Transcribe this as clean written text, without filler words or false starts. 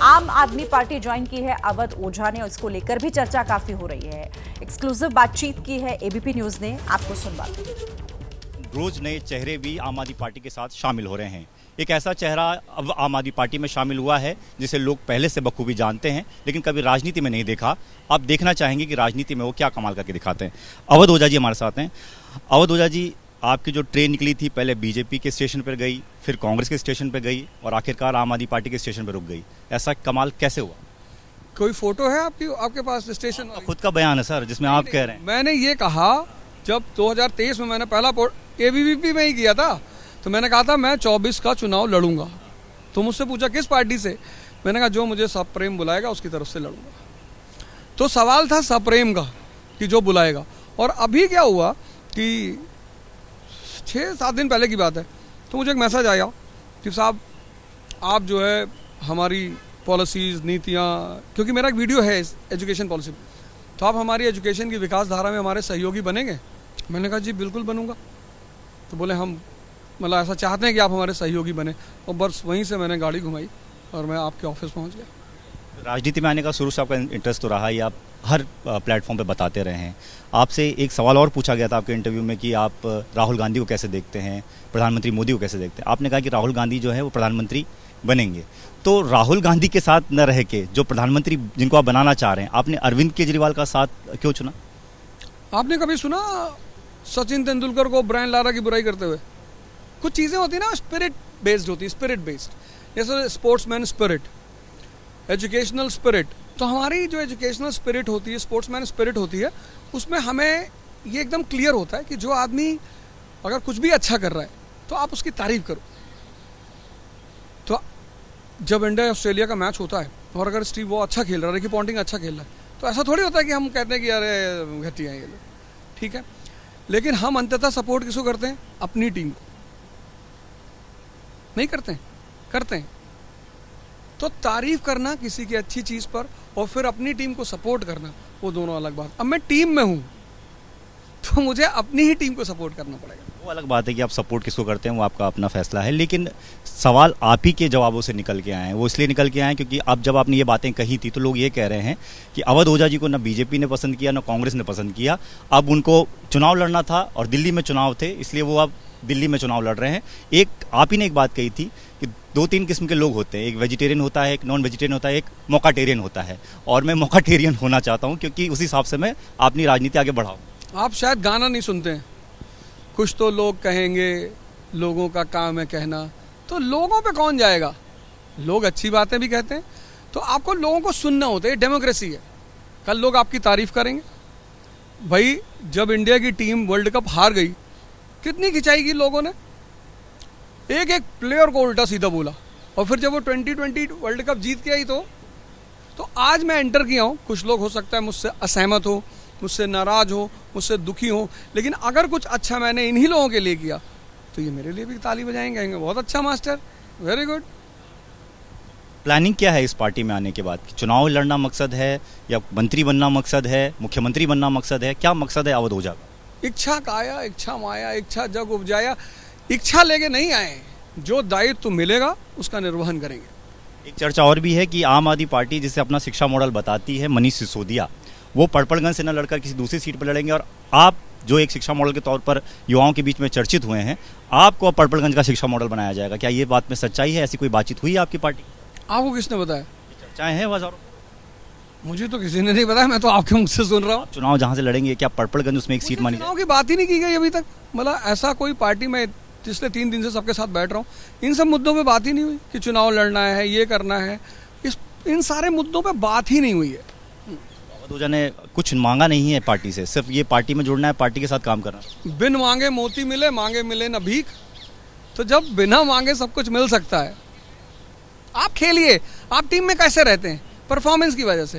आम आदमी party join की है अवध ओझा ने, उसको लेकर भी चर्चा काफी हो रही है। एक्सक्लूसिव बातचीत की है एबीपी न्यूज ने, आपको सुनवाते हैं। रोज नए चेहरे भी आम आदमी पार्टी के साथ शामिल हो रहे हैं। एक ऐसा चेहरा अब आम आदमी पार्टी में शामिल हुआ है जिसे लोग पहले से बखूबी जानते हैं, लेकिन कभी राजनीति में नहीं देखा। आप देखना चाहेंगे कि राजनीति में वो क्या कमाल करके दिखाते हैं। अवध ओझा जी हमारे साथ हैं। अवध ओझा जी, आपकी जो ट्रेन निकली थी, पहले बीजेपी के स्टेशन पर गई, फिर कांग्रेस के स्टेशन पर गई और आखिरकार आम आदमी पार्टी के स्टेशन पर रुक गई। ऐसा कमाल कैसे हुआ? कोई फोटो है आपके पास स्टेशन? खुद का बयान है सर, जिसमें आप कह रहे हैं। मैंने ये कहा, जब 2023 में मैंने पहला एबीवीपी में ही किया था, तो मैंने कहा था मैं 24 का चुनाव लड़ूंगा। तो मुझसे पूछा किस पार्टी से, मैंने कहा जो मुझे सप्रेम बुलाएगा उसकी तरफ से लड़ूंगा। तो सवाल था सप्रेम का कि जो बुलाएगा। और अभी क्या हुआ कि 6-7 दिन पहले की बात है, तो मुझे एक मैसेज आया कि साहब आप जो है हमारी पॉलिसीज़, नीतियाँ, क्योंकि मेरा एक वीडियो है एजुकेशन पॉलिसी, तो आप हमारी एजुकेशन की विकास धारा में हमारे सहयोगी बनेंगे? मैंने कहा जी बिल्कुल बनूंगा। तो बोले हम मतलब ऐसा चाहते हैं कि आप हमारे सहयोगी बने। और बस वहीं से मैंने गाड़ी घुमाई और मैं आपके ऑफिस पहुंच गया। राजनीति में आने का शुरू से आपका इंटरेस्ट तो रहा ही, आप हर प्लेटफॉर्म पे बताते रहे हैं। आपसे एक सवाल और पूछा गया था आपके इंटरव्यू में कि आप राहुल गांधी को कैसे देखते हैं, प्रधानमंत्री मोदी को कैसे देखते हैं। आपने कहा कि राहुल गांधी जो है वो प्रधानमंत्री बनेंगे। तो राहुल गांधी के साथ न रह के जो प्रधानमंत्री जिनको आप बनाना चाह रहे हैं, आपने अरविंद केजरीवाल का साथ क्यों चुना? आपने कभी सुना सचिन तेंदुलकर को ब्रायन लारा की बुराई करते हुए? कुछ चीज़ें होती है ना, स्पिरिट बेस्ड होती है, स्पिरिट बेस्ड, जैसे स्पोर्ट्समैन स्पिरिट, एजुकेशनल स्पिरिट। तो हमारी जो एजुकेशनल स्पिरिट होती है, स्पोर्ट्समैन स्पिरिट होती है, उसमें हमें ये एकदम क्लियर होता है कि जो आदमी अगर कुछ भी अच्छा कर रहा है तो आप उसकी तारीफ करो। तो जब इंडिया ऑस्ट्रेलिया का मैच होता है और अगर स्टीव वो अच्छा खेल रहा है, रिकी पॉन्टिंग अच्छा खेल रहा है, तो ऐसा थोड़ी होता है कि हम कहते हैं कि अरे घटिया है ये लोग, ठीक है। लेकिन हम अंततः सपोर्ट किसको करते हैं? अपनी टीम को। नहीं करते हैं? करते हैं। तो तारीफ करना किसी की अच्छी चीज पर और फिर अपनी टीम को सपोर्ट करना, वो दोनों अलग बात। अब मैं टीम में हूं तो मुझे अपनी ही टीम को सपोर्ट करना पड़ेगा। वो अलग बात है कि आप सपोर्ट किसको करते हैं, वो आपका अपना फैसला है। लेकिन सवाल आप ही के जवाबों से निकल के आए हैं। वो इसलिए निकल के आए हैं क्योंकि अब जब आपने ये बातें कही थी तो लोग ये कह रहे हैं कि अवध ओझा जी को ना बीजेपी ने पसंद किया, ना कांग्रेस ने पसंद किया। अब उनको चुनाव लड़ना था और दिल्ली में चुनाव थे, इसलिए वो अब दिल्ली में चुनाव लड़ रहे हैं। एक आप ही ने एक बात कही थी कि 2-3 किस्म के लोग होते हैं, एक वेजिटेरियन होता है, एक नॉन वेजिटेरियन होता है, एक मौकाटेरियन होता है। और मैं मौकाटेरियन होना चाहता हूं क्योंकि उस हिसाब से मैं अपनी राजनीति आगे बढ़ाऊं। आप शायद गाना नहीं सुनते हैं, कुछ तो लोग कहेंगे, लोगों का काम है कहना। तो लोगों पे कौन जाएगा? लोग अच्छी बातें भी कहते हैं, तो आपको लोगों को सुनना होता है। डेमोक्रेसी है। कल लोग आपकी तारीफ करेंगे। भाई जब इंडिया की टीम वर्ल्ड कप हार गई, कितनी खिंचाई की लोगों ने, एक एक प्लेयर को उल्टा सीधा बोला। और फिर जब वो 2020 वर्ल्ड कप जीत के आई तो आज मैं एंटर किया हूँ। कुछ लोग हो सकता है मुझसे असहमत हो, मुझसे नाराज हो, मुझसे दुखी हो, लेकिन अगर कुछ अच्छा मैंने इन्हीं लोगों के लिए किया तो ये मेरे लिए भी ताली बजाएंगे, कहेंगे बहुत अच्छा मास्टर, वेरी गुड। प्लानिंग क्या है इस पार्टी में आने के बाद? चुनाव लड़ना मकसद है या मंत्री बनना मकसद है, मुख्यमंत्री बनना मकसद है? क्या मकसद है अवध ओझा का? इच्छा काया, इच्छा माया, इच्छा जग उपजाया। इच्छा लेके नहीं आए, जो दायित्व मिलेगा उसका निर्वहन करेंगे। एक चर्चा और भी है कि आम आदमी पार्टी जिसे अपना शिक्षा मॉडल बताती है, मनीष सिसोदिया, वो पड़पड़गंज से न लड़कर किसी दूसरी सीट पर लड़ेंगे। और आप जो एक शिक्षा मॉडल के तौर पर युवाओं के बीच में चर्चित हुए हैं, आपको अब पड़पड़गंज का शिक्षा मॉडल बनाया जाएगा। क्या ये बात में सच्चाई है? ऐसी कोई बातचीत हुई है आपकी पार्टी? आपको किसने बताया? चर्चाएं हैं हजारों। मुझे तो किसी ने नहीं बताया, मैं तो आपके मुख से सुन रहा हूँ। चुनाव जहां से लड़ेंगे, क्या पड़पड़गंज उसमें एक सीट मानी? चुनाव की बात ही नहीं की गई अभी तक। मतलब ऐसा कोई पार्टी में पिछले 3 दिन से सबके साथ बैठ रहा हूँ, इन सब मुद्दों पे बात ही नहीं हुई कि चुनाव लड़ना है, ये करना है। इन सारे मुद्दों पे बात ही नहीं हुई है। अवध ओझा ने कुछ मांगा नहीं है पार्टी से, सिर्फ ये पार्टी में जुड़ना है, पार्टी के साथ काम करना। बिन मांगे मोती मिले, मांगे मिले न भीख। तो जब बिना मांगे सब कुछ मिल सकता है, आप खेलिए। आप टीम में कैसे रहते हैं? परफॉर्मेंस की वजह से।